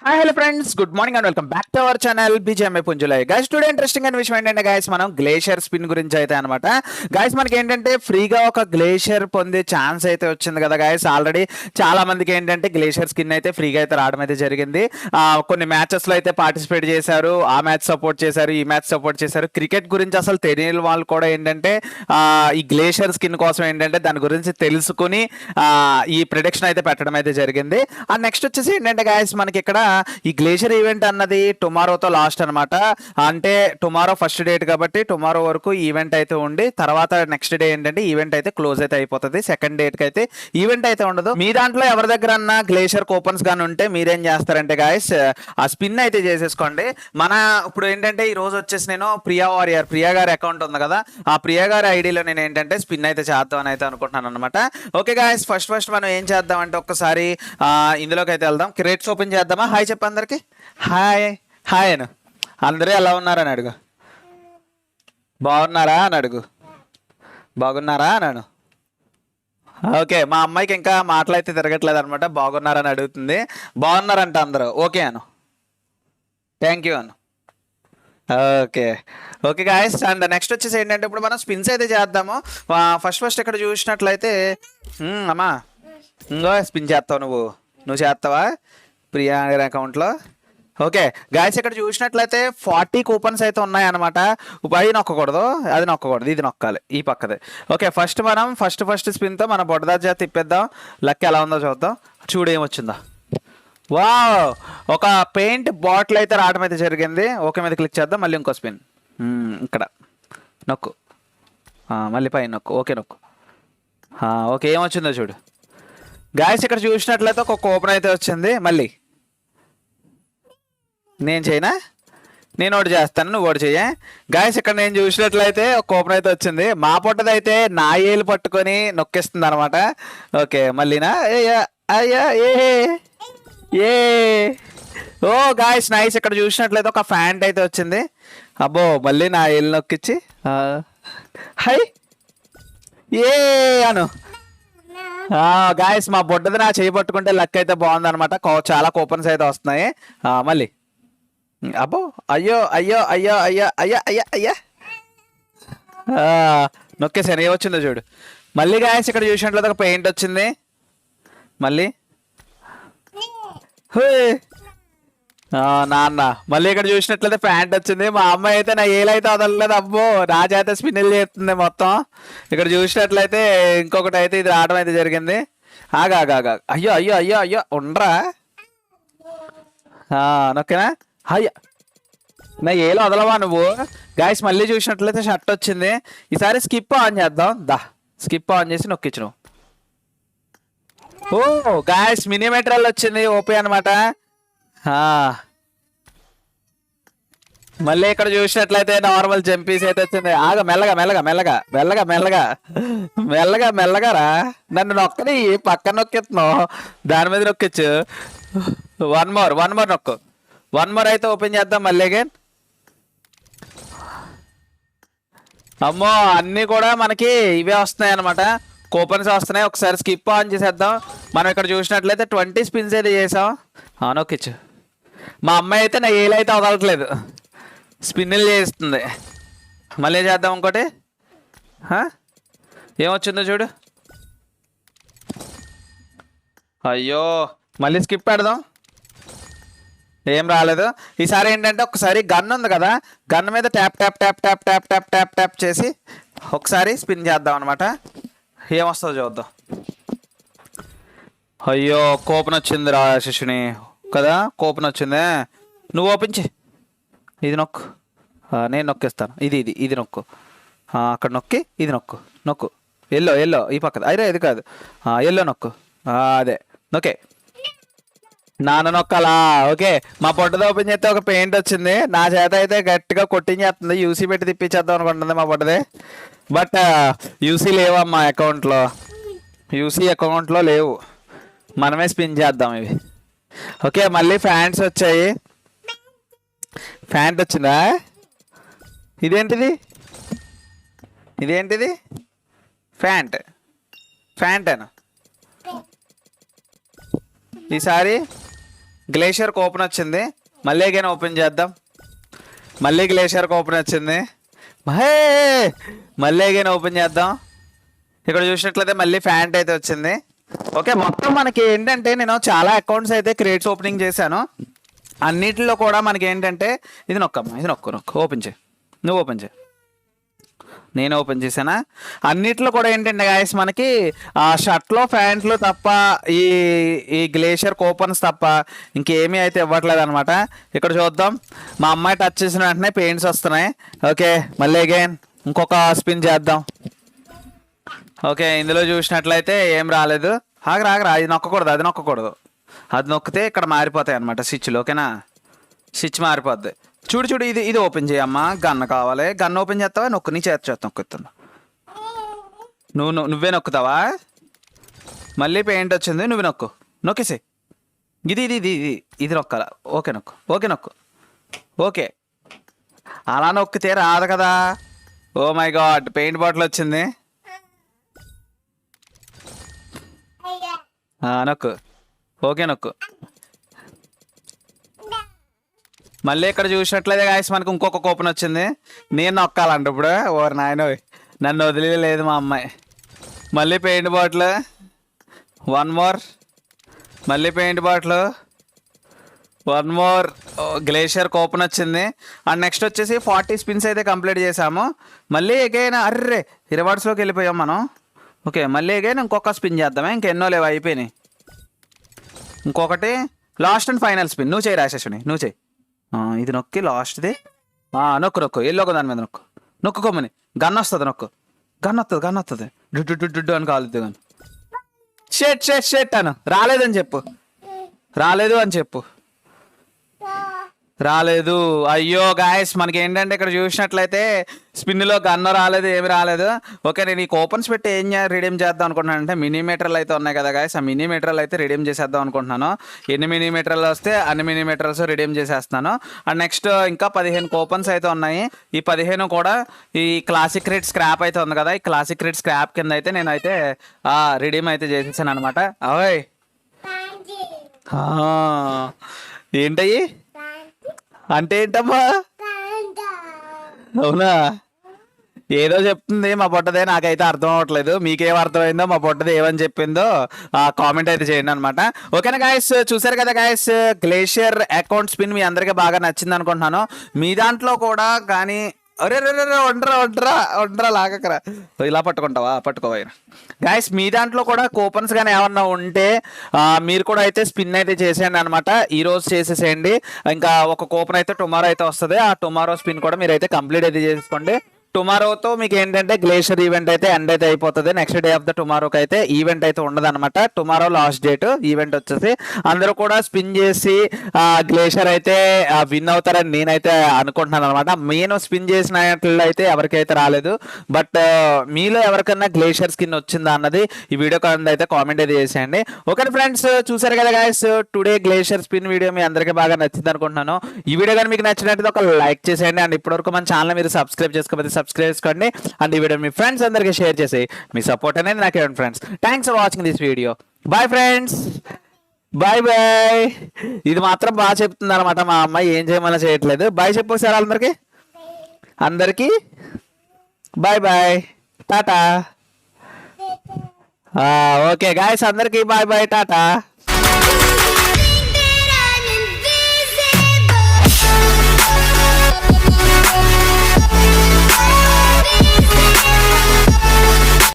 Hi hello friends, good morning and welcome back to our channel BGMI పుంజులై. Guys today interesting అయిన విషయం ఏంటంటే guys మనం glacier spin గురించి అయితే అనమాట. గైస్ మనకి ఏంటంటే ఫ్రీగా ఒక గ్లేషియర్ పొందే ఛాన్స్ అయితే వచ్చింది కదా గైస్. ఆల్రెడీ చాలా మందికి ఏంటంటే గ్లేషియర్ స్కిన్ అయితే ఫ్రీగా అయితే రావడం అయితే జరిగింది. కొన్ని మ్యాచెస్లో అయితే పార్టిసిపేట్ చేశారు, ఆ మ్యాచ్ సపోర్ట్ చేశారు, ఈ మ్యాచ్ సపోర్ట్ చేశారు. క్రికెట్ గురించి అసలు తెలియని వాళ్ళు కూడా ఏంటంటే ఈ గ్లేషియర్ స్కిన్ కోసం ఏంటంటే దాని గురించి తెలుసుకుని ఈ ప్రిడిక్షన్ అయితే పెట్టడం అయితే జరిగింది. అండ్ నెక్స్ట్ వచ్చేసి ఏంటంటే గైస్ మనకి ఇక్కడ ఈ గ్లేషియర్ ఈవెంట్ అన్నది టుమారోతో లాస్ట్ అనమాట. అంటే టుమారో ఫస్ట్ డేట్ కాబట్టి టుమారో వరకు ఈవెంట్ అయితే ఉండి తర్వాత నెక్స్ట్ డే ఏంటంటే ఈవెంట్ అయితే క్లోజ్ అయితే అయిపోతుంది. సెకండ్ డేట్ కి అయితే ఈవెంట్ అయితే ఉండదు. మీ దాంట్లో ఎవరి దగ్గర అన్న గ్లేషియర్ కూపన్స్ గానీ ఉంటే మీరేం చేస్తారంటే గాయస్ ఆ స్పిన్ అయితే చేసేసుకోండి. మన ఇప్పుడు ఏంటంటే ఈ రోజు వచ్చేసి నేను ప్రియా గారి అకౌంట్ ఉంది కదా, ఆ ప్రియా గారి ఐడిలో నేను ఏంటంటే స్పిన్ అయితే చేద్దామని అయితే అనుకుంటున్నాను అనమాట. ఓకే గాయస్, ఫస్ట్ మనం ఏం చేద్దామంటే ఒక్కసారి ఇందులోకి అయితే వెళ్దాం. క్రేట్స్ ఓపెన్ చేద్దామా? హాయ్ చెప్పు అందరికి. హాయ్ హాయ్ అను. అందరూ ఎలా ఉన్నారని అడుగు. బాగున్నారా అని అడుగు. బాగున్నారా అన్నాను. ఓకే, మా అమ్మాయికి ఇంకా మాటలు అయితే తిరగట్లేదు అనమాట. బాగున్నారని అడుగుతుంది. బాగున్నారంట అందరూ. Okay Anu. Thank you Anu. Okay okay guys, and next వచ్చేసి ఏంటంటే ఇప్పుడు మనం స్పిన్స్ అయితే చేద్దాము. ఫస్ట్ ఇక్కడ చూసినట్లయితే అమ్మా ఇంకో స్పిన్ చేస్తావు నువ్వు చేస్తావా ప్రియా గారి అకౌంట్లో? ఓకే గాయస్, ఇక్కడ చూసినట్లయితే 40 కూపన్స్ అయితే ఉన్నాయన్నమాట. అది నొక్కకూడదు, ఇది నొక్కాలి ఈ పక్కది. ఓకే మనం ఫస్ట్ స్పిన్తో మన బొడ్డదా తిప్పేద్దాం. లక్ ఎలా ఉందో చూద్దాం. చూడు ఏమొచ్చిందో. వావ్, ఒక పెయింట్ బాటిల్ అయితే రావడం అయితే జరిగింది. ఓకే మీద క్లిక్ చేద్దాం. మళ్ళీ ఇంకో స్పిన్ ఇక్కడ నొక్కు, మళ్ళీ పైన నొక్కు. ఓకే నొక్కు. ఓకే ఏమొచ్చిందో చూడు గాయస్. ఇక్కడ చూసినట్లయితే ఒక కూపన్ అయితే వచ్చింది. మళ్ళీ నేను చేయనా? నేను ఒకటి చేస్తాను, నువ్వు ఒకటి చెయ్య. గాయస్ ఇక్కడ నేను చూసినట్లయితే ఒక కూపన్ అయితే వచ్చింది. మా పొట్టదైతే నా ఏలు పట్టుకొని నొక్కిస్తుంది అనమాట. ఓకే మళ్ళీనా? అయ్యా ఏ ఓ గాయస్ నైస్. ఇక్కడ చూసినట్లయితే ఒక ఫ్యాంట్ అయితే వచ్చింది. అబ్బో మళ్ళీ నా ఏలు నొక్కిచ్చి హై ఏ అను. గాయస్ మా బొడ్డది నా చేయి పట్టుకుంటే లక్ అయితే బాగుందనమాట. చాలా కూపన్స్ అయితే వస్తున్నాయి. మళ్ళీ అబ్బో అయ్యో అయ్యో అయ్యో అయ్యో అయ్యా అయ్యా అయ్యా నొక్కేసాను. ఏమొచ్చిందో చూడు. మళ్ళీ గాయస్ ఇక్కడ చూసినట్లయితే ఒక పెయింట్ వచ్చింది. మళ్ళీ నాన్న. మళ్ళీ ఇక్కడ చూసినట్లయితే ప్యాంట్ వచ్చింది. మా అమ్మాయి అయితే నా ఏలైతే వదలలేదు. అబ్బో నా చేత స్పిన్నిల్ చేస్తుంది మొత్తం. ఇక్కడ చూసినట్లయితే ఇంకొకటి అయితే ఇది రావడం అయితే జరిగింది. ఆగా అయ్యో అయ్యో అయ్యో అయ్యో ఉండరా నొక్కేనా? అయ్యా నా ఏలో వదలవా నువ్వు. గాయస్ మళ్ళీ చూసినట్లయితే షర్ట్ వచ్చింది. ఈసారి స్కిప్ ఆన్ చేద్దాం. స్కిప్ ఆన్ చేసి నొక్కించు నువ్వు. ఓ గాయస్ మినీ మెటీరియల్ వచ్చింది. ఓపీ అనమాట. మళ్ళీ ఇక్కడ చూసినట్లయితే నార్మల్ జంపీస్ అయితే వచ్చింది. మెల్లగా రా. నన్ను నొక్కని పక్కన నొక్కిస్తున్నావు, దాని మీద నొక్కిచ్చు. వన్ మోర్ నొక్కు. వన్ మోర్ అయితే ఓపెన్ చేద్దాం మళ్ళీ అగైన్. అమ్మో అన్నీ కూడా మనకి ఇవే వస్తున్నాయి అనమాట, కూపన్స్ వస్తున్నాయి. ఒకసారి స్కిప్ ఆన్ చేసేద్దాం. మనం ఇక్కడ చూసినట్లయితే 20 స్పిన్స్ అయితే చేసాం. నొక్కిచ్చు. మా అమ్మాయి అయితే నా ఏలైతే వదలట్లేదు, స్పిన్నులు చేస్తుంది. మళ్ళీ చేద్దాం ఇంకోటి. ఏమొచ్చిందో చూడు. అయ్యో మళ్ళీ స్కిప్ పెడదాం. ఏం రాలేదు. ఈసారి ఏంటంటే ఒకసారి గన్ ఉంది కదా, గన్ మీద tap tap tap tap tap tap tap tap చేసి ఒకసారి స్పిన్ చేద్దాం అనమాట. ఏమొస్తుందో చూద్దాం. అయ్యో కూపన్ వచ్చింది రా శిష్యుని కదా, కూపన్ వచ్చిందే. నువ్వు ఓపెన్ చే. ఇది నొక్కు, నేను నొక్కిస్తాను. ఇది నొక్కు. అక్కడ నొక్కి ఇది నొక్కు. ఎల్లో ఈ పక్కది. అయిరా ఇది కాదు, ఎల్లో నొక్కు. అదే ఓకే. నాన్న నొక్కాలా? ఓకే మా పొట్టది ఓపెన్ చేస్తే ఒక పెయింట్ వచ్చింది. నా చేత అయితే గట్టిగా కొట్టించేస్తుంది. యూసీ పెట్టి తిప్పించేద్దాం అనుకుంటుంది మా పొట్టది. బట్ యూసీ లేవమ్మా అకౌంట్లో. యూసీ అకౌంట్లో లేవు. మనమే స్పిన్ చేద్దాం ఇవి. ఓకే మళ్ళీ ఫ్యాంట్స్ వచ్చాయి. ఫ్యాంట్ వచ్చిందా? ఇదేంటిది ఫ్యాంట్ అను. ఈసారి గ్లేషియర్కి ఓపెన్ వచ్చింది. మళ్ళీ అగైన్ ఓపెన్ చేద్దాం. మళ్ళీ గ్లేషియర్కి ఓపెన్ వచ్చింది. హే మళ్ళీ అగైన్ ఓపెన్ చేద్దాం. ఇక్కడ చూసినట్లయితే మళ్ళీ ఫ్యాంట్ అయితే వచ్చింది. ఓకే, మొత్తం మనకి ఏంటంటే నేను చాలా అకౌంట్స్ అయితే క్రియేట్స్ ఓపెనింగ్ చేశాను. అన్నిటిలో కూడా మనకి ఏంటంటే ఇది నొక్కమ్మా, ఇది నొక్కు ఓపెన్ చేయి. నువ్వు ఓపెన్ చేయి, నేను ఓపెన్ చేశానా. అన్నిట్లో కూడా ఏంటంటే గాయస్ మనకి షర్ట్లో ప్యాంట్లు తప్ప ఈ ఈ గ్లేషియర్ కూపన్స్ తప్ప ఇంకేమీ అయితే ఇవ్వట్లేదు అనమాట. ఇక్కడ చూద్దాం, మా అమ్మాయి టచ్ చేసిన వెంటనే పెయింట్స్ వస్తున్నాయి. ఓకే, మళ్ళీ అగైన్ ఇంకొక స్పిన్ చేద్దాం. ఓకే, ఇందులో చూసినట్లయితే ఏం రాలేదు. ఆగరా, ఇది నొక్కకూడదు, అది నొక్కకూడదు. అది నొక్కితే ఇక్కడ మారిపోతాయి అనమాట స్విచ్లు. ఓకేనా, స్విచ్ మారిపోద్ది. చూడు ఇది ఓపెన్ చేయమ్మా. గన్ కావాలి, గన్ ఓపెన్ చేస్తావా? నొక్కు, నీ చేత నొక్కుతున్నా. నువ్వే నొక్కుతావా? మళ్ళీ పెయింట్ వచ్చింది, నువ్వు నొక్కేసి. ఇది నొక్కాల. ఓకే నొక్కు. ఓకే, అలా నొక్కితే రాదు కదా. Oh my god, paint bottle వచ్చింది. నొక్కు. ఓకే నొక్కు. మళ్ళీ ఇక్కడ చూసినట్లయితే గాయస్ మనకు ఇంకొక కూపన్ వచ్చింది. నేను నొక్కాలంట ఇప్పుడు. ఓరు నాయన, నన్ను వదిలేదు మా అమ్మాయి. మళ్ళీ పెయింట్ బాటిల్, 1 మోర్. మళ్ళీ paint bottle, 1 more. Glacier coupon వచ్చింది. అండ్ నెక్స్ట్ వచ్చేసి 40 స్పిన్స్ అయితే కంప్లీట్ చేసాము. మళ్ళీ అగైన్ అర్రే రివార్డ్స్లోకి వెళ్ళిపోయాం మనం. ఓకే, మళ్ళీ అగైన్ ఇంకొక స్పిన్ చేద్దామే. ఇంకెన్నో లేవు, అయిపోయినాయి. ఇంకొకటి లాస్ట్ అండ్ ఫైనల్ స్పిన్. నువ్వు చేయి రాసేసుని, నువ్వు చేయి. ఇది నొక్కి లాస్ట్ది. నొక్కు ఎల్లో దాని మీద నొక్కుకోమని. గన్ వస్తుంది, గన్ వస్తుంది. డుడ్డు అని కాలుద్ది గన్. షెట్ అను. రాలేదు అని చెప్పు. రాలేదు. అయ్యో గాయస్, మనకి ఏంటంటే ఇక్కడ చూసినట్లయితే స్పిన్లో గన్ను రాలేదు, ఏమి రాలేదు. ఓకే, నేను ఈ కూపన్స్ పెట్టి రిడీమ్ చేద్దాం అనుకుంటున్నాను. అంటే మినీమీటర్లు అయితే ఉన్నాయి కదా గాయస్, ఆ మినీమీటర్లు అయితే రిడీమ్ చేసేద్దాం అనుకుంటున్నాను. ఎన్ని మినీమీటర్లు వస్తే అన్ని మినీమీటర్స్ రిడీమ్ చేసేస్తున్నాను. అండ్ నెక్స్ట్ ఇంకా 15 కూపన్స్ అయితే ఉన్నాయి. ఈ 15 కూడా ఈ క్లాసిక్ రేట్ స్క్రాప్ అయితే ఉంది కదా, ఈ క్లాసిక్ రేట్ స్క్రాప్ కింద అయితే నేనైతే రిడీమ్ అయితే చేసేసాను అనమాట. అవయ్ ఏంటయ్యి అంటే ఏంటమ్మా? అవునా, ఏదో చెప్తుంది మా పొట్టదే, నాకైతే అర్థం అవ్వట్లేదు. మీకేం అర్థమైందో, మా పొట్టది ఏమని చెప్పిందో కామెంట్ అయితే చేయండి అనమాట. ఓకేనా గాయస్, చూసారు కదా గాయస్, గ్లేషియర్ అకౌంట్ స్పిన్ మీ అందరికీ బాగా నచ్చింది అనుకుంటున్నాను. మీ దాంట్లో కూడా కానీ అరే ఒంటరా లాగకరా, ఇలా పట్టుకోవా గాయస్. మీ దాంట్లో కూడా కూపన్స్ కానీ ఏమన్నా ఉంటే మీరు కూడా అయితే స్పిన్ అయితే చేసేయండి అనమాట. ఈరోజు చేసేసేయండి. ఇంకా ఒక కూపన్ అయితే టుమారో అయితే వస్తుంది. ఆ టుమారో స్పిన్ కూడా మీరు అయితే కంప్లీట్ అయితే చేసుకోండి. టుమారోతో మీకు ఏంటంటే గ్లేషియర్ ఈవెంట్ అయితే ఎండ్ అయితే అయిపోతుంది. నెక్స్ట్ డే ఆఫ్ ద టుమారోకి అయితే ఈవెంట్ అయితే ఉండదు అనమాట. టుమారో లాస్ట్ డేట్ ఈవెంట్ వచ్చేసి అందరూ కూడా స్పిన్ చేసి గ్లేషియర్ అయితే విన్ అవుతారని నేనైతే అనుకుంటున్నాను అనమాట. నేను స్పిన్ చేసినట్లు అయితే ఎవరికైతే రాలేదు. బట్ మీలో ఎవరికన్నా గ్లేషియర్ స్కిన్ వచ్చిందా అన్నది ఈ వీడియో కింద అయితే కామెంట్ అయితే చేసేయండి. ఓకే ఫ్రెండ్స్, చూసారు కదా guys, today glacier spin video మీ అందరికీ బాగా నచ్చింది అనుకుంటున్నాను. ఈ వీడియో కానీ మీకు నచ్చినట్టు ఒక లైక్ చేసేయండి. అండ్ ఇప్పటివరకు మన ఛానల్ మీరు సబ్స్క్రైబ్ చేసుకోకపోతే సబ్స్క్రైబ్ చేసుకోండి. అండ్ ఈ వీడియో మీ ఫ్రెండ్స్ అందరికీ షేర్ చేసి మీ సపోర్ట్ అనేది నాకు ఇవ్వండి friends. Thanks for watching this video. Bye friends, bye. ఇది మాత్రం బాగా చెప్తుంది అనమాట మా అమ్మాయి, ఏం చేయమని చేయట్లేదు. బాయ్ చెప్పు సార్ అందరికీ బాయ్ టాటా. ఓకే గాయస్, అందరికీ బాయ్ టాటా.